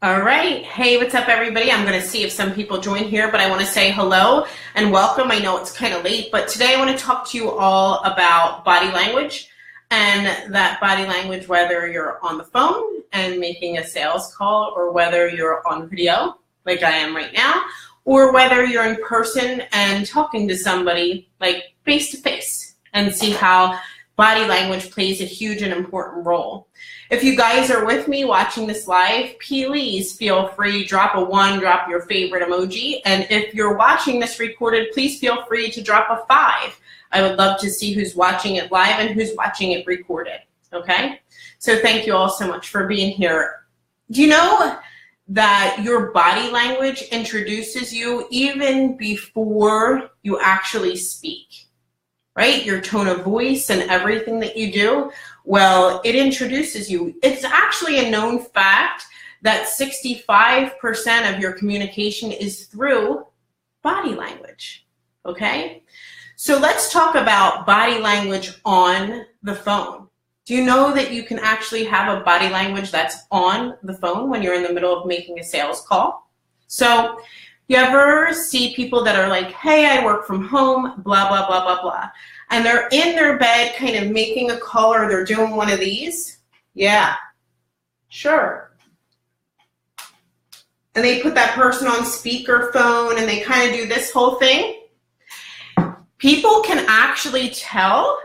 All right. Hey, what's up, everybody? I'm going to see if some people join here, but I want to say hello and welcome. I know it's kind of late, but today I want to talk to you all about body language, and that body language, whether you're on the phone and making a sales call, or whether you're on video like I am right now, or whether you're in person and talking to somebody like face to face, and see how body language plays a huge and important role. If you guys are with me watching this live, please feel free, drop a 1, drop your favorite emoji. And if you're watching this recorded, please feel free to drop a 5. I would love to see who's watching it live and who's watching it recorded, okay? So thank you all so much for being here. Do you know that your body language introduces you even before you actually speak, right? Your tone of voice and everything that you do, well, it introduces you. It's actually a known fact that 65% of your communication is through body language, okay? So let's talk about body language on the phone. Do you know that you can actually have a body language that's on the phone when you're in the middle of making a sales call? So you ever see people that are like, hey, I work from home, blah, blah, blah, blah, blah. And they're in their bed kind of making a call, or they're doing one of these? Yeah, sure. And they put that person on speakerphone and they kind of do this whole thing. People can actually tell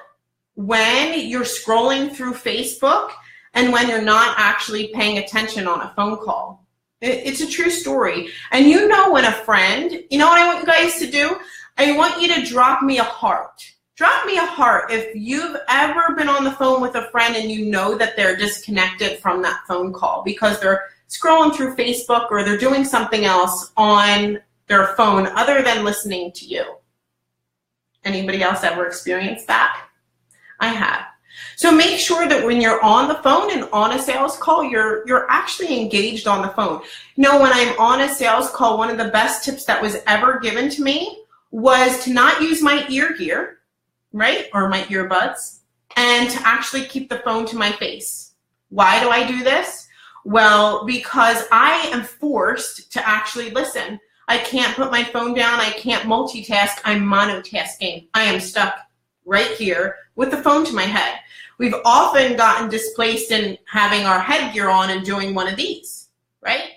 when you're scrolling through Facebook and when you're not actually paying attention on a phone call. It's a true story. And you know when a friend, you know what I want you guys to do? I want you to drop me a heart. Drop me a heart if you've ever been on the phone with a friend and you know that they're disconnected from that phone call because they're scrolling through Facebook or they're doing something else on their phone other than listening to you. Anybody else ever experienced that? I have. So make sure that when you're on the phone and on a sales call, you're actually engaged on the phone. You know, when I'm on a sales call, one of the best tips that was ever given to me was to not use my ear gear, right, or my earbuds, and to actually keep the phone to my face. Why do I do this? Well, because I am forced to actually listen. I can't put my phone down. I can't multitask. I'm monotasking. I am stuck right here with the phone to my head. We've often gotten displaced in having our headgear on and doing one of these, right?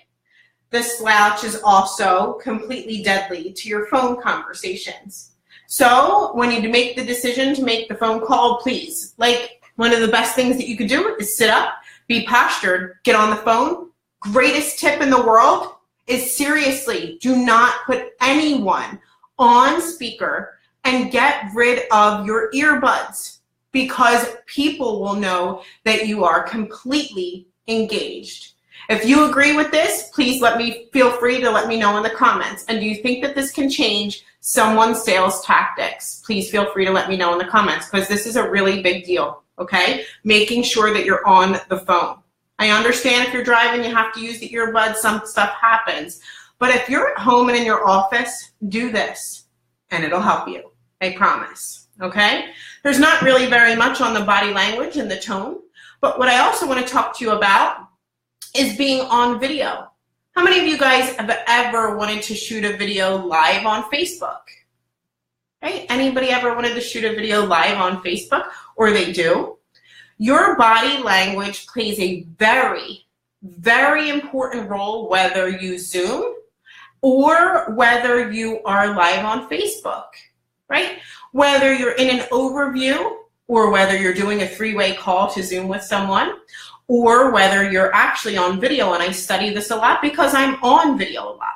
The slouch is also completely deadly to your phone conversations. So when you make the decision to make the phone call, please, like, one of the best things that you could do is sit up, be postured, get on the phone. Greatest tip in the world is, seriously, do not put anyone on speaker and get rid of your earbuds, because people will know that you are completely engaged. If you agree with this, please feel free to let me know in the comments. And do you think that this can change someone's sales tactics? Please feel free to let me know in the comments, because this is a really big deal, okay? Making sure that you're on the phone. I understand if you're driving, you have to use the earbuds, some stuff happens. But if you're at home and in your office, do this, and it'll help you, I promise, okay? There's not really very much on the body language and the tone, but what I also want to talk to you about is being on video. How many of you guys have ever wanted to shoot a video live on Facebook? Right? Anybody ever wanted to shoot a video live on Facebook? Or they do? Your body language plays a very, very important role, whether you Zoom or whether you are live on Facebook, right? Whether you're in an overview or whether you're doing a 3-way call to Zoom with someone, or whether you're actually on video, and I study this a lot because I'm on video a lot.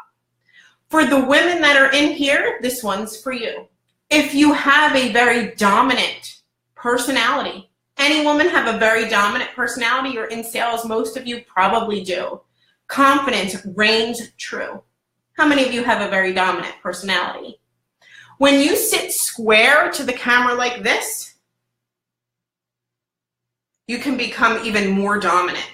For the women that are in here, this one's for you. If you have a very dominant personality, any woman have a very dominant personality, or in sales, most of you probably do. Confidence reigns true. How many of you have a very dominant personality? When you sit square to the camera like this, you can become even more dominant,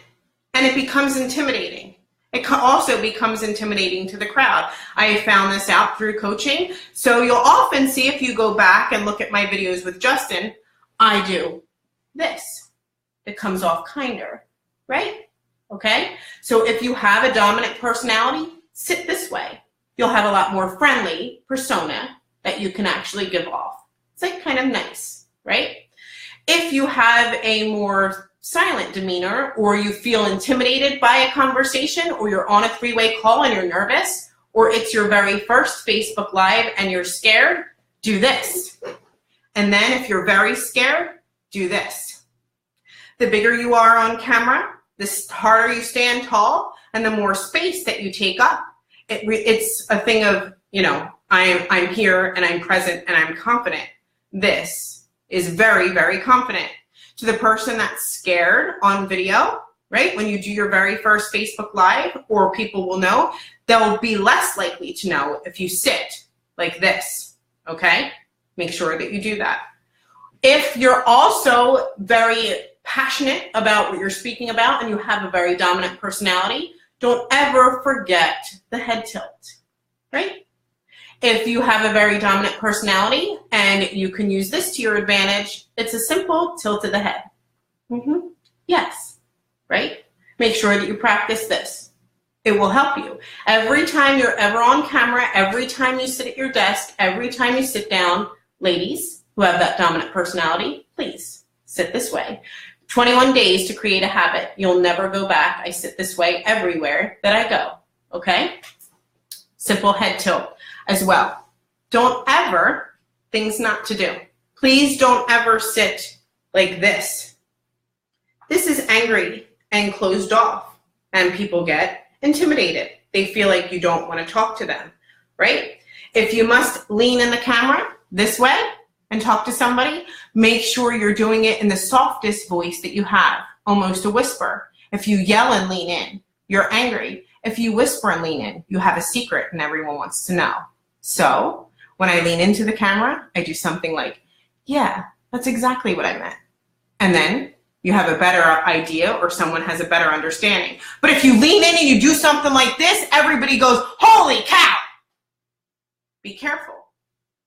and it becomes intimidating. It also becomes intimidating to the crowd. I have found this out through coaching. So you'll often see, if you go back and look at my videos with Justin, I do this. It comes off kinder, right? okay? So if you have a dominant personality, sit this way. You'll have a lot more friendly persona that you can actually give off. It's like kind of nice, right? If you have a more silent demeanor, or you feel intimidated by a conversation, or you're on a three-way call and you're nervous, or it's your very first Facebook Live and you're scared, do this. And then if you're very scared, do this. The bigger you are on camera, the harder you stand tall, and the more space that you take up. It's a thing of, you know, I'm here and I'm present and I'm confident. This is very, very confident. To the person that's scared on video, right? When you do your very first Facebook Live, or people will know, they'll be less likely to know if you sit like this, okay? Make sure that you do that. If you're also very passionate about what you're speaking about and you have a very dominant personality, don't ever forget the head tilt, right? If you have a very dominant personality and you can use this to your advantage, it's a simple tilt of the head. Yes, right? Make sure that you practice this. It will help you. Every time you're ever on camera, every time you sit at your desk, every time you sit down, ladies who have that dominant personality, please sit this way. 21 days to create a habit. You'll never go back. I sit this way everywhere that I go, okay? Simple head tilt as well. Don't ever, things not to do. Please don't ever sit like this. This is angry and closed off, and people get intimidated. They feel like you don't want to talk to them, right? If you must lean in the camera this way and talk to somebody, make sure you're doing it in the softest voice that you have, almost a whisper. If you yell and lean in, you're angry. If you whisper and lean in, you have a secret and everyone wants to know. So when I lean into the camera, I do something like, yeah, that's exactly what I meant. And then you have a better idea, or someone has a better understanding. But if you lean in and you do something like this, everybody goes, holy cow! Be careful,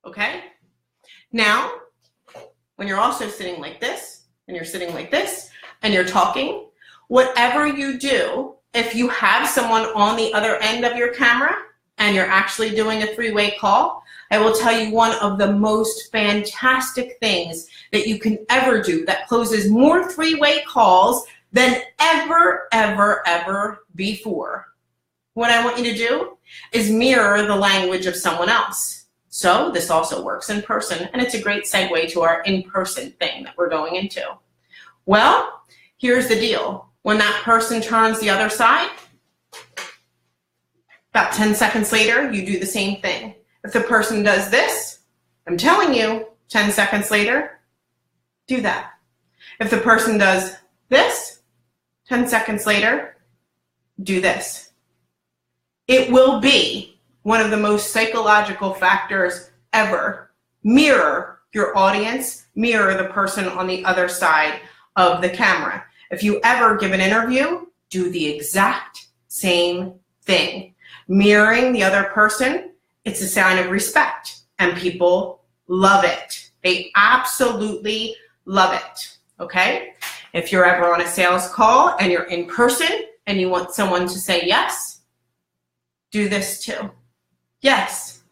okay? Now, when you're also sitting like this, and you're sitting like this, and you're talking, whatever you do, if you have someone on the other end of your camera, and you're actually doing a three-way call, I will tell you one of the most fantastic things that you can ever do that closes more three-way calls than ever before. What I want you to do is mirror the language of someone else. So this also works in person, and it's a great segue to our in-person thing that we're going into. Well, here's the deal. When that person turns the other side, about 10 seconds later, you do the same thing. If the person does this, I'm telling you, 10 seconds later, do that. If the person does this, 10 seconds later, do this. It will be one of the most psychological factors ever. Mirror your audience, mirror the person on the other side of the camera. If you ever give an interview, do the exact same thing. Mirroring the other person, it's a sign of respect, and people love it. They absolutely love it, okay? If you're ever on a sales call and you're in person and you want someone to say yes, do this too. Yes,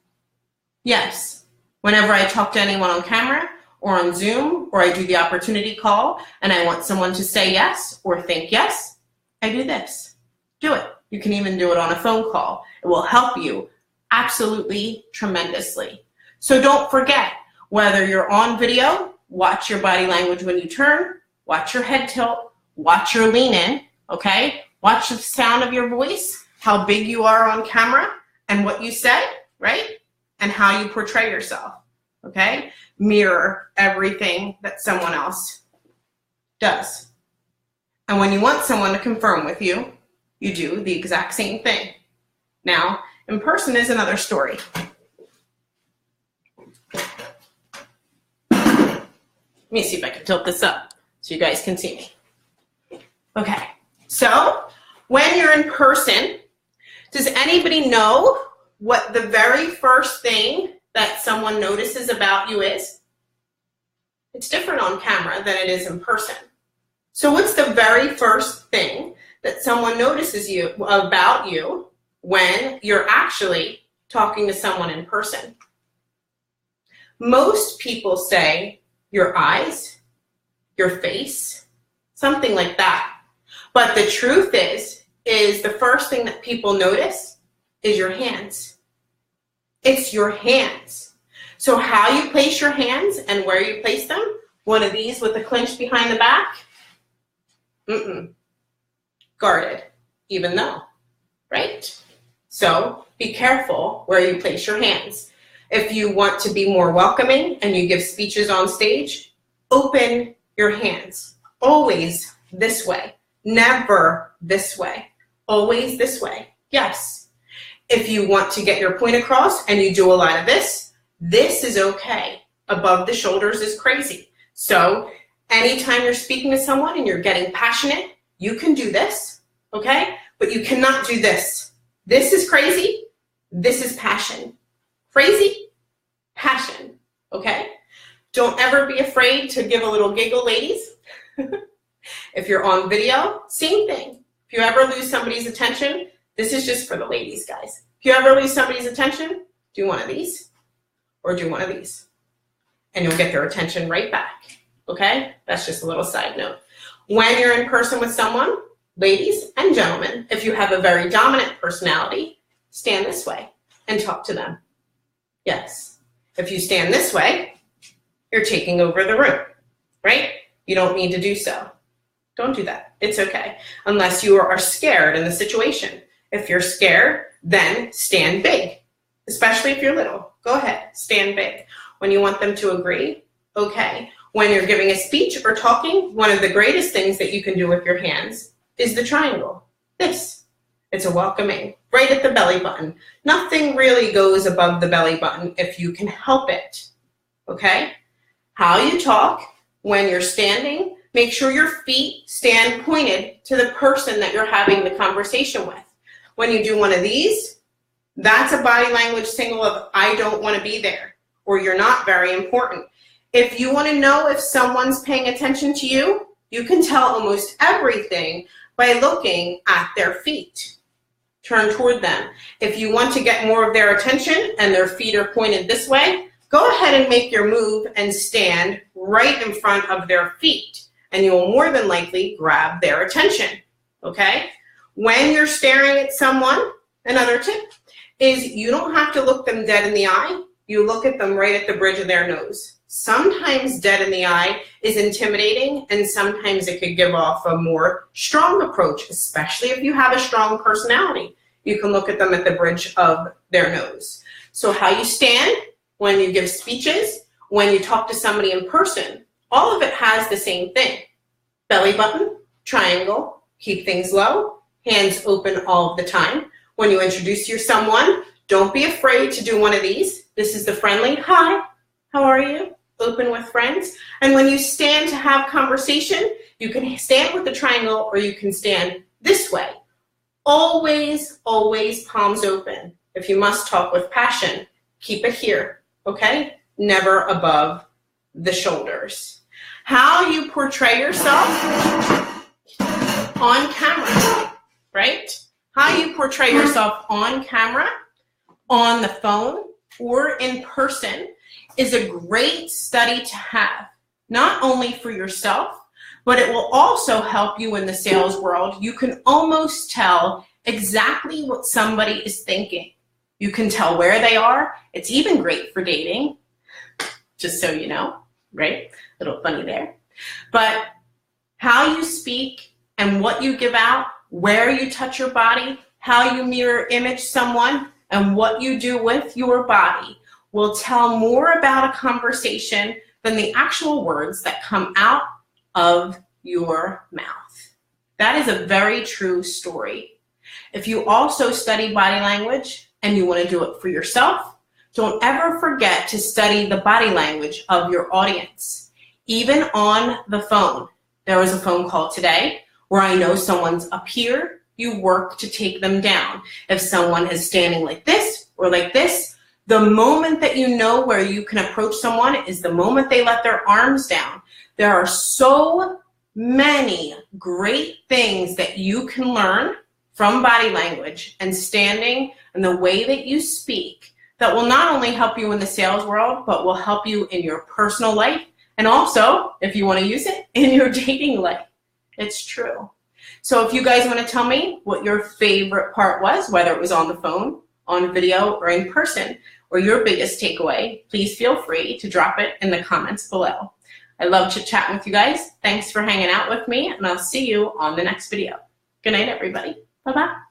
yes. Whenever I talk to anyone on camera or on Zoom, or I do the opportunity call and I want someone to say yes or think yes, I do this. Do it. You can even do it on a phone call. It will help you absolutely tremendously. So don't forget, whether you're on video, watch your body language when you turn, watch your head tilt, watch your lean in, okay? Watch the sound of your voice, how big you are on camera, and what you say, right? And how you portray yourself, okay? Mirror everything that someone else does. And when you want someone to confirm with you, you do the exact same thing. Now, in person is another story. Let me see if I can tilt this up so you guys can see me. Okay, so when you're in person, does anybody know what the very first thing that someone notices about you is? It's different on camera than it is in person. So what's the very first thing that someone notices about you when you're actually talking to someone in person? Most people say your eyes, your face, something like that. But the truth is the first thing that people notice is your hands. It's your hands. So how you place your hands and where you place them, one of these with the clinch behind the back, guarded, even though, right? So be careful where you place your hands. If you want to be more welcoming and you give speeches on stage, open your hands. Always this way. Never this way. Always this way. Yes. If you want to get your point across and you do a lot of this is okay. Above the shoulders is crazy. So anytime you're speaking to someone and you're getting passionate, you can do this, okay? But you cannot do this. This is crazy. This is passion. Crazy, passion, okay? Don't ever be afraid to give a little giggle, ladies. If you're on video, same thing. If you ever lose somebody's attention, this is just for the ladies, guys. If you ever lose somebody's attention, do one of these or do one of these, and you'll get their attention right back, okay? That's just a little side note. When you're in person with someone, ladies and gentlemen, if you have a very dominant personality, stand this way and talk to them. Yes. If you stand this way, you're taking over the room, right? You don't need to do so. Don't do that. It's okay. Unless you are scared in the situation. If you're scared, then stand big, especially if you're little. Go ahead, stand big. When you want them to agree, okay. When you're giving a speech or talking, one of the greatest things that you can do with your hands is the triangle. This. It's a welcoming, right at the belly button. Nothing really goes above the belly button if you can help it, okay? How you talk when you're standing, make sure your feet stand pointed to the person that you're having the conversation with. When you do one of these, that's a body language signal of I don't want to be there, or you're not very important. If you want to know if someone's paying attention to you, you can tell almost everything by looking at their feet. Turn toward them. If you want to get more of their attention and their feet are pointed this way, go ahead and make your move and stand right in front of their feet, and you will more than likely grab their attention, okay? When you're staring at someone, another tip is you don't have to look them dead in the eye. You look at them right at the bridge of their nose. Sometimes dead in the eye is intimidating, and sometimes it could give off a more strong approach, especially if you have a strong personality. You can look at them at the bridge of their nose. So how you stand when you give speeches, when you talk to somebody in person, all of it has the same thing. Belly button, triangle, keep things low, hands open all the time. When you introduce someone, don't be afraid to do one of these. This is the friendly, hi, how are you? Open with friends. And when you stand to have conversation, you can stand with the triangle or you can stand this way. Always, always palms open. If you must talk with passion, keep it here, okay? Never above the shoulders. How you portray yourself on camera, right? How you portray yourself on camera, on the phone, or in person is a great study to have, not only for yourself, but it will also help you in the sales world. You can almost tell exactly what somebody is thinking. You can tell where they are. It's even great for dating, just so you know, right? A little funny there. But how you speak and what you give out, where you touch your body, how you mirror image someone, and what you do with your body will tell more about a conversation than the actual words that come out of your mouth. That is a very true story. If you also study body language and you want to do it for yourself, don't ever forget to study the body language of your audience. Even on the phone. There was a phone call today where I know someone's up here, you work to take them down. If someone is standing like this or like this, the moment that you know where you can approach someone is the moment they let their arms down. There are so many great things that you can learn from body language and standing and the way that you speak that will not only help you in the sales world, but will help you in your personal life, and also, if you want to use it, in your dating life. It's true. So if you guys want to tell me what your favorite part was, whether it was on the phone, on video, or in person, or your biggest takeaway, please feel free to drop it in the comments below. I love chit-chatting with you guys. Thanks for hanging out with me, and I'll see you on the next video. Good night, everybody. Bye-bye.